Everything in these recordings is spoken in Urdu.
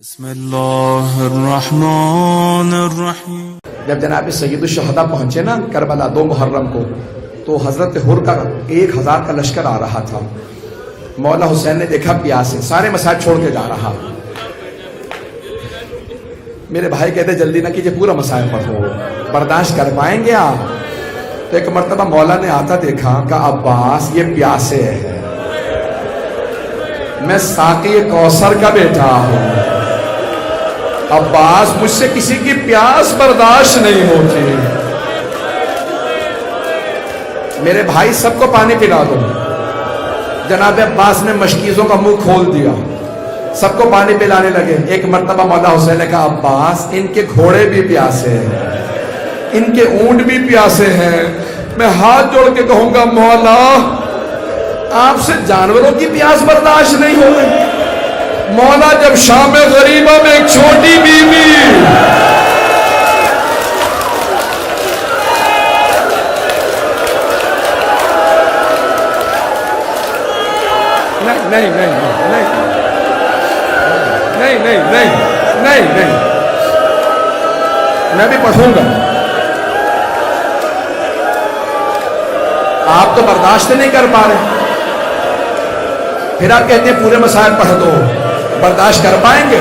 بسم اللہ الرحمن الرحیم۔ جب جناب سید الشہداء پہنچے نا کربلا 2 محرم کو، تو حضرت حر کا 1000 کا لشکر آ رہا تھا۔ مولا حسین نے دیکھا پیاسے، سارے مسائل چھوڑ کے جا رہا۔ میرے بھائی کہتے جلدی نہ کیجئے، پورا مسائل پڑھو، برداشت کر پائیں گے آپ؟ تو ایک مرتبہ مولا نے آتا دیکھا کہ عباس یہ پیاسے ہے، میں ساقی کوثر کا بیٹا ہوں، عباس مجھ سے کسی کی پیاس برداشت نہیں ہوتی، میرے بھائی سب کو پانی پلا دو۔ جناب عباس نے مشکیزوں کا منہ کھول دیا، سب کو پانی پلانے لگے۔ ایک مرتبہ مولا حسین نے کہا عباس ان کے گھوڑے بھی پیاسے ہیں، ان کے اونٹ بھی پیاسے ہیں، میں ہاتھ جوڑ کے کہوں گا مولا آپ سے جانوروں کی پیاس برداشت نہیں ہو گئی۔ مولا جب شام غریبہ میں ایک چھوٹی بیوی نہیں نہیں نہیں نہیں نہیں نہیں نہیں نہیں میں بھی پڑھوں گا، آپ تو برداشت نہیں کر پا رہے، پھر آپ کہتے ہیں پورے مسائل پڑھ دو، برداشت کر پائیں گے؟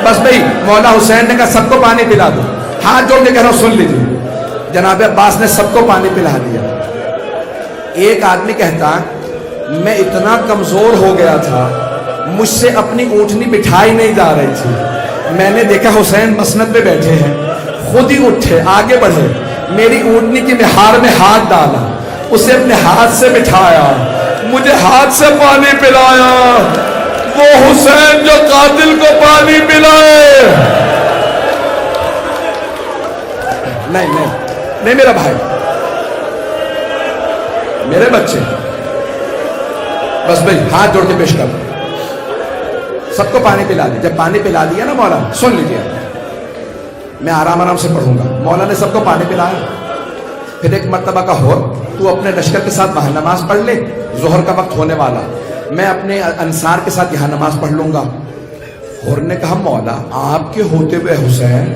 بس بھئی مولا حسین نے کہا سب کو پانی پلا دو، ہاتھ جوڑ کے کہہ رہا ہوں سن لیجیے۔ جناب عباس نے سب کو پانی پلا دیا۔ ایک آدمی کہتا میں اتنا کمزور ہو گیا تھا، مجھ سے اپنی اونٹنی بٹھائی نہیں جا رہی تھی، میں نے دیکھا حسین مسند پہ بیٹھے ہیں، خود ہی اٹھے آگے بڑھے، میری اونٹنی کی مہار میں ہاتھ ڈالا، اسے اپنے ہاتھ سے بٹھایا، مجھے ہاتھ سے پانی پلایا، وہ حسین جو قاتل کو پانی پلائے۔ نہیں نہیں نہیں میرا بھائی، میرے بچے، بس بھائی ہاتھ جوڑ کے پیش کر، سب کو پانی پلا دیا۔ جب پانی پلا دیا نا مولا، سن لیجیے میں آرام آرام سے پڑھوں گا۔ مولا نے سب کو پانی پلایا، پھر ایک مرتبہ کا ہو تو اپنے لشکر کے ساتھ وہاں نماز پڑھ لے، ظہر کا وقت ہونے والا، میں اپنے انصار کے ساتھ یہاں نماز پڑھ لوں گا۔ ہور نے کہا مولا آپ کے ہوتے ہوئے حسین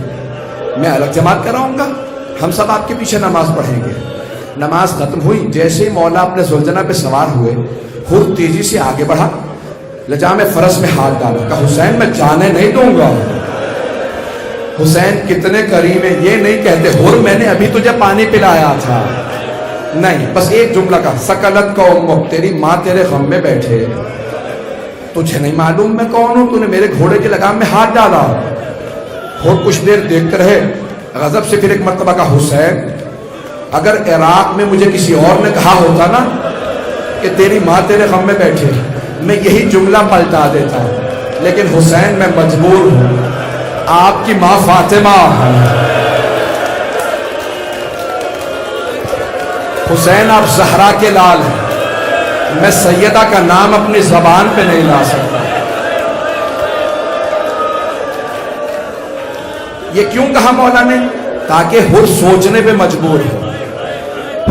میں الگ جماعت کراؤں گا، ہم سب آپ کے پیچھے نماز پڑھیں گے۔ نماز ختم ہوئی، جیسے ہی مولا اپنے زلجنہ پہ سوار ہوئے، ہور تیزی سے آگے بڑھا، لجام فرس میں ہاتھ ڈالا، کہا حسین میں جانے نہیں دوں گا۔ حسین کتنے کریم ہیں، یہ نہیں کہتے ہور میں نے ابھی تجھے پانی پلایا تھا، نہیں، بس ایک جملہ کا سکلت کا امک، تیری ماں تیرے غم میں بیٹھے، تجھے نہیں معلوم میں کون ہوں، تو نے میرے گھوڑے کے لگام میں ہاتھ ڈالا۔ اور کچھ دیر دیکھتے رہے، غضب سے پھر ایک مرتبہ کا حسین اگر عراق میں مجھے کسی اور نے کہا ہوتا نا کہ تیری ماں تیرے غم میں بیٹھے، میں یہی جملہ پلٹا دیتا، لیکن حسین میں مجبور ہوں، آپ کی ماں فاطمہ ہے، حسین آپ زہرا کے لال ہیں، میں سیدہ کا نام اپنی زبان پہ نہیں لا سکتا۔ یہ کیوں کہا مولا نے؟ تاکہ ہر سوچنے پہ مجبور ہے،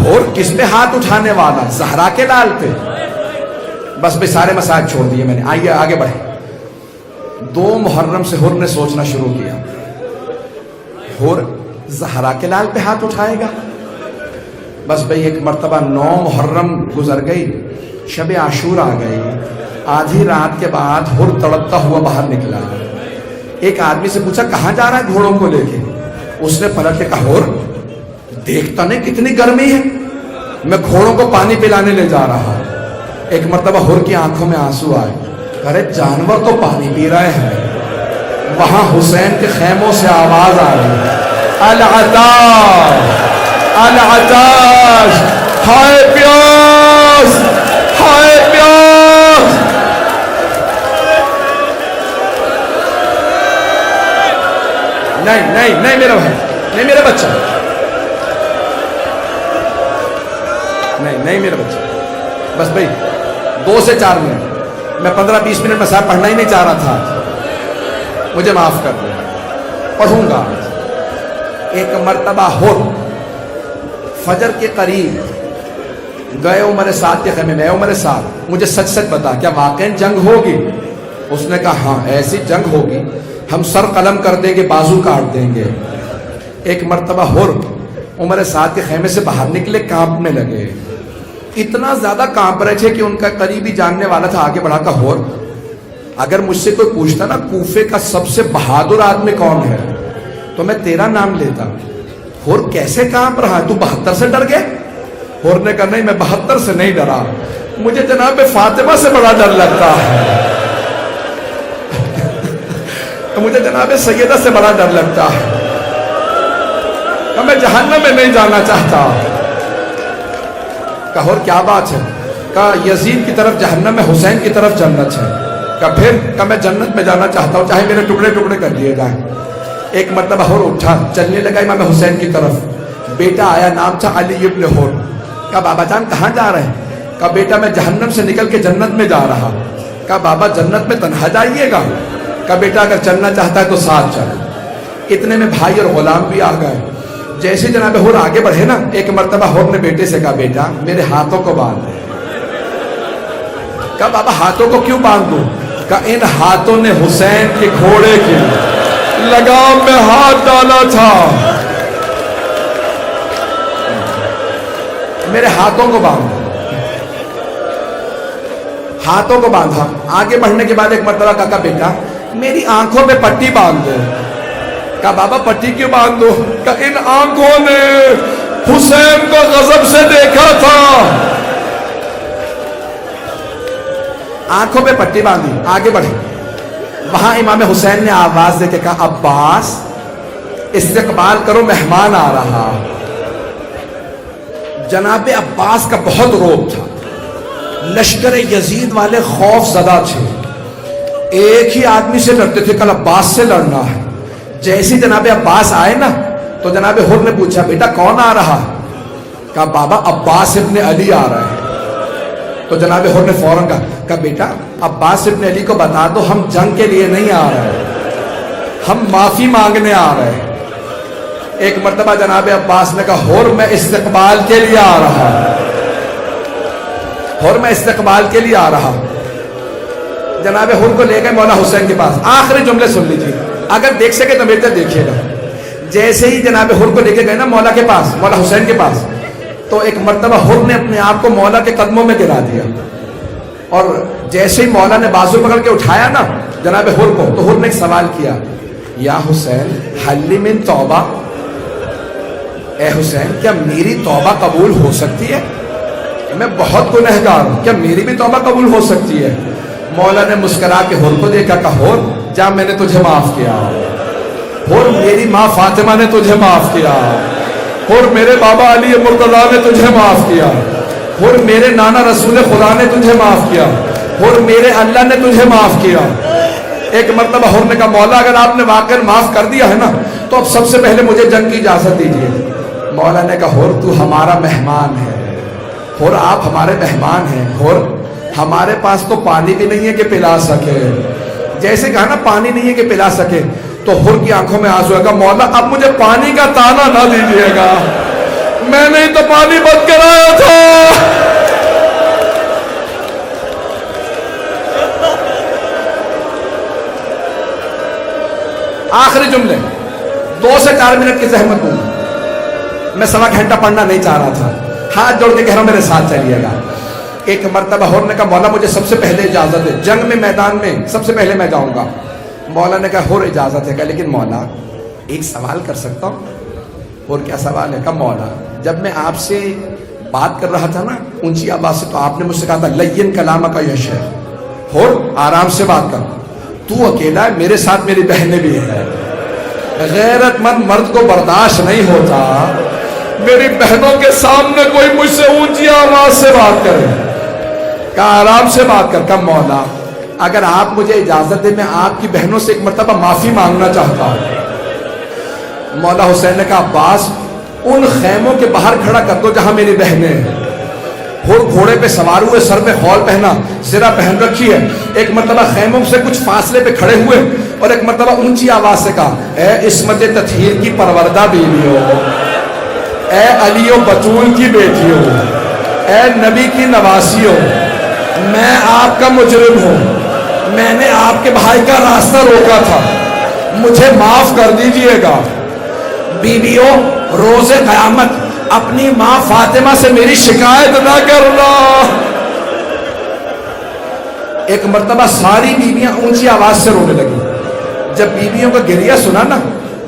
ہر کس پہ ہاتھ اٹھانے والا؟ زہرا کے لال پہ۔ بس بھی سارے مسائل چھوڑ دیے میں نے، آئیے آگے بڑھے۔ 2 محرم سے ہر نے سوچنا شروع کیا، ہر زہرا کے لال پہ ہاتھ اٹھائے گا؟ بس بھئی ایک مرتبہ 9 محرم گزر گئی، شب عاشور آ گئی، آدھی رات کے بعد ہر تڑپتا ہوا باہر نکلا۔ ایک آدمی سے پوچھا کہاں جا رہا ہے گھوڑوں کو لے کے؟ اس نے پلٹ کے کہا ہر دیکھتا نہیں کتنی گرمی ہے، میں گھوڑوں کو پانی پلانے لے جا رہا۔ ایک مرتبہ ہر کی آنکھوں میں آنسو آئے، ارے جانور تو پانی پی رہے ہیں۔ وہاں حسین کے خیموں سے آواز آ رہی ہے، العطاش العطاش، ہائے پیاس ہائے پیاس۔ نہیں نہیں نہیں میرا بھائی، نہیں میرا بچہ، نہیں نہیں میرا بچہ، بس بھائی 2 سے 4 منٹ، میں 15-20 منٹ میں صاحب پڑھنا ہی نہیں چاہ رہا تھا، مجھے معاف کر دیں، پڑھوں گا۔ ایک مرتبہ ہو فجر کے قریب گئے عمر سعد کے خیمے میں، عمر سعد مجھے سچ سچ بتا کیا واقعی جنگ ہوگی؟ اس نے کہا ہاں ایسی جنگ ہوگی ہم سر قلم کر دیں گے، بازو کاٹ دیں گے۔ ایک مرتبہ حر عمر سعد کے خیمے سے باہر نکلے، کانپنے لگے، اتنا زیادہ کانپ رہے تھے کہ ان کا قریبی جاننے والا تھا آگے بڑھا کر حر اگر مجھ سے کوئی پوچھتا نا کوفے کا سب سے بہادر آدمی کون ہے تو میں تیرا نام لیتا۔ حر کیسے کانپ رہا ہے، تو 72 سے ڈر گئے؟ حر نے کہا نہیں، میں 72 سے نہیں ڈرا، مجھے جناب فاطمہ سے بڑا ڈر لگتا ہے، مجھے جناب سیدہ سے بڑا ڈر لگتا ہے، میں جہنم میں نہیں جانا چاہتا۔ کہا اور کیا بات ہے؟ کہا یزید کی طرف جہنم ہے، حسین کی طرف جنت ہے۔ کہا پھر؟ کہا میں جنت میں جانا چاہتا ہوں چاہے میرے ٹکڑے ٹکڑے کر دیے جائیں۔ ایک مرتبہ حر اٹھا چلنے لگا امام حسین کی طرف، بیٹا آیا، نام تھا علی ابن حر۔ کہا بابا جان کہاں جا رہے ہیں؟ کہا بیٹا میں جہنم سے نکل کے جنت میں جا رہا۔ کہا بابا جنت میں تنہا جائیے گا؟ کہا بیٹا اگر چلنا چاہتا ہے تو ساتھ چل۔ اتنے میں بھائی اور غلام بھی آ گئے۔ جیسے جناب حر آگے بڑھے نا، ایک مرتبہ حر نے بیٹے سے کہا بیٹا میرے ہاتھوں کو باندھ۔ کہا بابا ہاتھوں کو کیوں باندھ دوں؟ کہا ان ہاتھوں نے حسین کے گھوڑے کی لگام میں ہاتھ ڈالا تھا، میرے ہاتھوں کو باندھ۔ ہاتھوں کو باندھا۔ آگے بڑھنے کے بعد ایک مرتبہ کہا بیٹا میری آنکھوں پہ پٹی باندھ دو۔ کہا بابا پٹی کیوں باندھ دو؟ کہا ان آنکھوں نے حسین کو غضب سے دیکھا تھا۔ آنکھوں پہ پٹی باندھی، آگے بڑھے۔ وہاں امام حسین نے آواز دے کے کہا عباس استقبال کرو، مہمان آ رہا۔ جناب عباس کا بہت روب تھا، لشکر یزید والے خوف زدہ تھے، ایک ہی آدمی سے لڑتے تھے، کل عباس سے لڑنا ہے۔ جیسے جناب عباس آئے نا تو جناب حر نے پوچھا بیٹا کون آ رہا؟ کہا بابا عباس ابن علی آ رہا ہے۔ تو جناب حر نے فوراً کہا بیٹا عباس ابن علی کو بتا دو ہم جنگ کے لیے نہیں آ رہے، ہم معافی مانگنے آ رہے ہیں۔ ایک مرتبہ جناب عباس نے کہا حر میں استقبال کے لیے آ رہا، حر میں استقبال کے لیے آ رہا۔ جناب حر کو لے گئے مولا حسین کے پاس۔ آخری جملے سن لیجیے، اگر دیکھ سکے تو میرے دیکھیے گا۔ جیسے ہی جناب حر کو لے کے گئے نا مولا کے پاس، مولا حسین کے پاس، تو ایک مرتبہ حر نے اپنے آپ کو مولا کے قدموں میں گرا دیا، اور جیسے ہی مولا نے بازو پکڑ کے اٹھایا نا جناب حر کو، تو حر نے ایک سوال کیا، یا حسین حل من توبہ، اے حسین کیا میری توبہ قبول ہو سکتی ہے؟ میں بہت گنہگار ہوں، کیا میری بھی توبہ قبول ہو سکتی ہے؟ مولا نے مسکرا کے حر کو دیکھا، کہا حر جا میں نے تجھے معاف کیا، حر میری ماں فاطمہ نے تجھے معاف کیا، حر میرے بابا علی مرتضیٰ نے تجھے معاف کیا، حر میرے نانا رسول خدا نے تجھے معاف کیا، حر میرے اللہ نے تجھے معاف کیا۔ ایک مرتبہ حر نے کہا مولا اگر آپ نے واقعا معاف کر دیا ہے نا تو اب سب سے پہلے مجھے جنگ کی اجازت دیجیے۔ مولا نے کہا حر تو ہمارا مہمان ہے، حر آپ ہمارے مہمان ہیں، حر ہمارے پاس تو پانی بھی نہیں ہے کہ پلا سکے۔ جیسے کہا نا پانی نہیں ہے کہ پلا سکے، تو حر کی آنکھوں میں آنسو آئے گا، مولا اب مجھے پانی کا تانا نہ دیجیے گا، میں نے تو پانی بند کرایا تھا۔ آخری جملے 2 سے 4 منٹ کی زحمت دوں، میں 1.25 گھنٹہ پڑھنا نہیں چاہ رہا تھا، ہاتھ جوڑ کے کہہ رہا ہوں میرے ساتھ چلیے گا۔ ایک مرتبہ حر نے کہا مولا مجھے سب سے پہلے اجازت ہے، جنگ میں میدان میں سب سے پہلے میں جاؤں گا۔ مولا نے کہا حر اجازت ہے، کہا لیکن مولا ایک سوال کر سکتا ہوں؟ حر کیا سوال ہے؟ کہا مولا جب میں آپ سے بات کر رہا تھا نا اونچی آواز سے، تو آپ نے مجھ سے کہا تھا لین کلامک یا شیخ، حر آرام سے بات کر، تو اکیلا ہے، میرے ساتھ میری بہنیں بھی ہیں، غیرت مند مرد کو برداشت نہیں ہوتا میری بہنوں کے سامنے کوئی مجھ سے اونچی آواز سے بات کرے، کہا آرام سے بات کر۔ کہا مولا اگر آپ مجھے اجازت دیں میں آپ کی بہنوں سے ایک مرتبہ معافی مانگنا چاہتا ہوں۔ مولا حسین نے کہا عباس ان خیموں کے باہر کھڑا کر دو جہاں میری بہنیں ہیں۔ حر گھوڑے پہ سوار ہوئے، سر پہ خول پہنا، زرہ پہن رکھی ہے، ایک مرتبہ خیموں سے کچھ فاصلے پہ کھڑے ہوئے اور ایک مرتبہ اونچی آواز سے کہا اے عصمت تطہیر کی پروردہ بیویوں، اے علی و بطول کی بیٹیوں، اے نبی کی نواسیوں، میں آپ کا مجرم ہوں، میں نے آپ کے بھائی کا راستہ روکا تھا, مجھے معاف کر دیجئے گا. بیویوں, روز قیامت اپنی ماں فاطمہ سے میری شکایت نہ کرنا. ایک مرتبہ ساری بیویاں اونچی آواز سے رونے لگی. جب بیویوں کا گریہ سنا نا,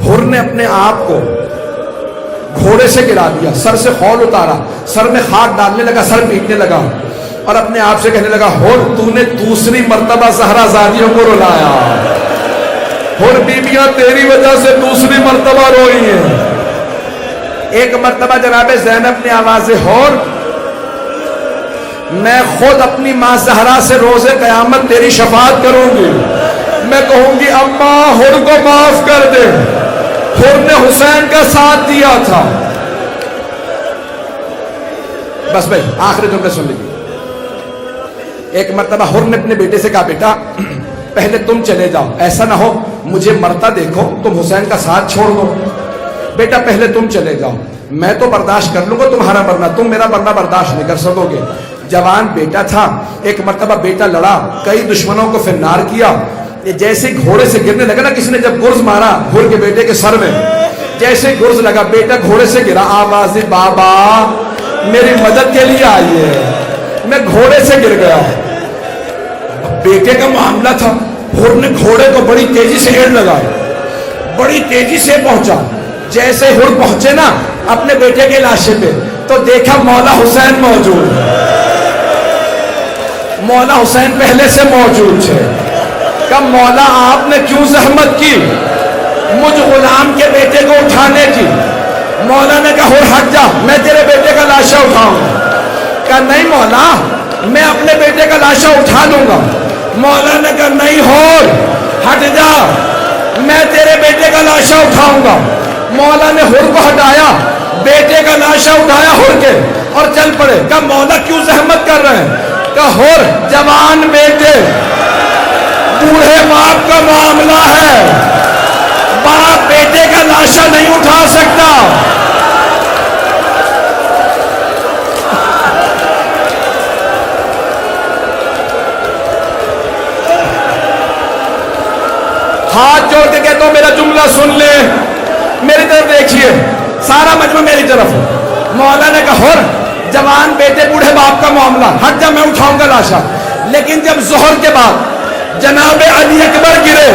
حر نے اپنے آپ کو گھوڑے سے گرا دیا, سر سے خول اتارا, سر میں خاک ڈالنے لگا, سر پیٹنے لگا اور اپنے آپ سے کہنے لگا, حر تو نے دوسری مرتبہ زہرا زادیوں کو رلایا. حر بیویاں تیری وجہ سے دوسری مرتبہ روئی ہیں. ایک مرتبہ جناب زینب نے آواز, حر میں خود اپنی ماں زہرا سے روز قیامت تیری شفاعت کروں گی. میں کہوں گی اماں حر کو معاف کر دے, حر نے حسین کا ساتھ دیا تھا. بس بھائی آخری جملے سن لیجیے. ایک مرتبہ حر نے اپنے بیٹے سے کہا, بیٹا پہلے تم چلے جاؤ, ایسا نہ ہو مجھے مرتا دیکھو تم حسین کا ساتھ چھوڑ دو. بیٹا پہلے تم چلے جاؤ, میں تو برداشت کر لوں گا تمہارا مرنا, تم میرا مرنا برداشت نہیں کر سکو گے. جوان بیٹا تھا. ایک مرتبہ بیٹا لڑا, کئی دشمنوں کو فنار کیا. جیسے گھوڑے سے گرنے لگا نا, کسی نے جب گرز مارا حر کے بیٹے کے سر میں, جیسے گرز لگا بیٹا گھوڑے سے گرا, آواز بابا میری مدد کے لیے آئیے, میں گھوڑے سے گر گیا. بیٹے کا معاملہ تھا. حر نے گھوڑے کو بڑی تیزی سے ایڑ لگائی, بڑی تیزی سے پہنچا. جیسے حر پہنچے نا اپنے بیٹے کے لاشے پہ, تو دیکھا مولا حسین موجود. مولا حسین پہلے سے موجود تھے. کہا مولا آپ نے کیوں زحمت کی مجھ غلام کے بیٹے کو اٹھانے کی. مولا نے کہا حر ہٹ جا, میں تیرے بیٹے کا لاشا اٹھاؤں. کہا نہیں مولا میں اپنے بیٹے کا لاشا اٹھا لوں گا. مولا نے کہا نہیں حر ہٹ جا, میں تیرے بیٹے کا لاشا اٹھاؤں گا. مولا نے حر کو ہٹایا, بیٹے کا لاشا اٹھایا حر کے اور چل پڑے. کہا مولا کیوں زحمت کر رہے ہیں. کہا حر جوان بیٹے, بوڑھے باپ کا معاملہ ہے, باپ بیٹے کا لاشا نہیں اٹھا سکتا. ہاتھ جوڑ کے کہتا ہوں میرا جملہ سن لے, میری طرف دیکھیے, سارا مجمع میری طرف. مولا نے کہا حر جوان بیٹے بوڑھے باپ کا معاملہ, ہٹ جا میں اٹھاؤں گا لاشا. لیکن جب ظہر کے بعد جناب علی اکبر گرے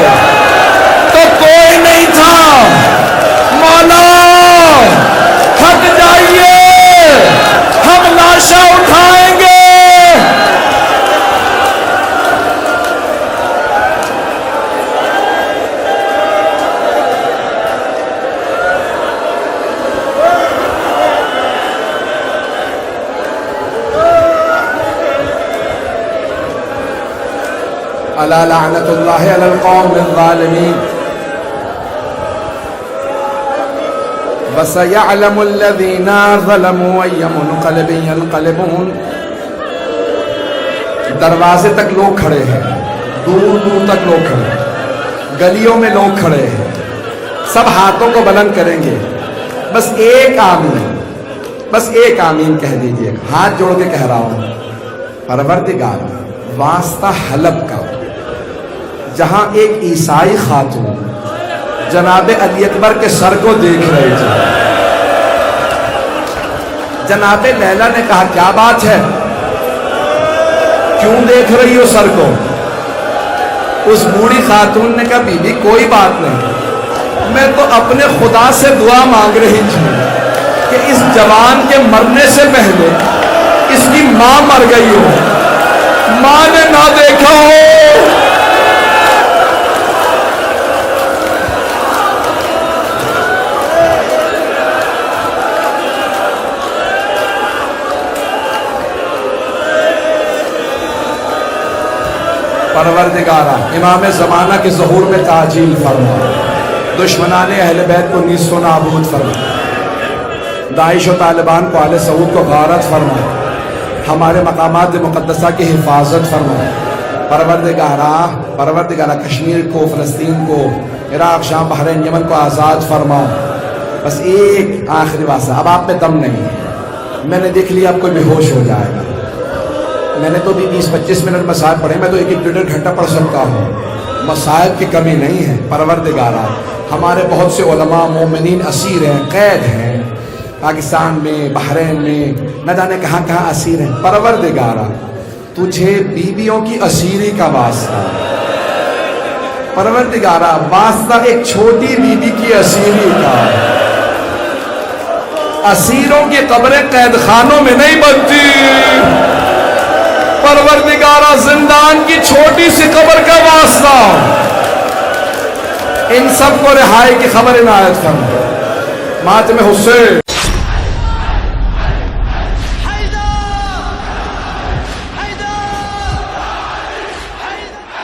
تو کوئی نہیں تھا. مولا ہٹ جائیے, ہم لاشا اٹھائیں گے. الا لعنت اللہ علی القوم الظالمین وسيعلم الذین ظلموا أي منقلب ينقلبون. دروازے تک لوگ کھڑے ہیں, دور دور تک لوگ کھڑے ہیں, گلیوں میں لوگ کھڑے ہیں, سب ہاتھوں کو بلند کریں گے. بس ایک آمین, بس ایک آمین کہہ دیجئے. ہاتھ جوڑ کے کہہ رہا ہوں, پروردگار واسطہ حلب کا, جہاں ایک عیسائی خاتون جناب علی اکبر کے سر کو دیکھ رہی تھی. جناب لیلا نے کہا کیا بات ہے, کیوں دیکھ رہی ہو سر کو. اس بوڑھی خاتون نے کہا بی بی کوئی بات نہیں, میں تو اپنے خدا سے دعا مانگ رہی تھی کہ اس جوان کے مرنے سے پہلے اس کی ماں مر گئی ہو, ماں نے نہ دیکھا ہو. پروردگارہ امام زمانہ کے ظہور میں تعجیل فرما, دشمنان اہل بیت کو نیست و نابود فرما, داعش و طالبان کو آل سعود کو غارت فرما, ہمارے مقامات مقدسہ کی حفاظت فرما. پروردگارہ کشمیر کو, فلسطین کو, عراق, شام, بحرین, یمن کو آزاد فرما. بس ایک آخری واسطہ, اب آپ میں دم نہیں ہے, میں نے دیکھ لیا اب کوئی بے ہوش ہو جائے گا. میں نے تو بھی 20-25 منٹ مسائل پڑھے، میں تو 1-1 گھنٹہ پڑھ سکتا ہوں۔ مسائل کی کمی نہیں ہے پروردگارا۔ ہمارے بہت سے علماء مومنین اسیر ہیں، قید ہیں، پاکستان میں، بحرین میں، نہ جانے کہاں کہاں اسیر ہیں۔ پروردگارا تجھے بیویوں کی اسیری کا واسطہ، پروردگارا واسطہ ایک چھوٹی بیوی کی اسیری کا۔ اسیروں کی قبریں قید خانوں میں نہیں بنتی، پروردگارہ زندان کی چھوٹی سی قبر کا واسطہ ان سب کو رہائی کی خبر عنایت فرما۔ ماتم حسین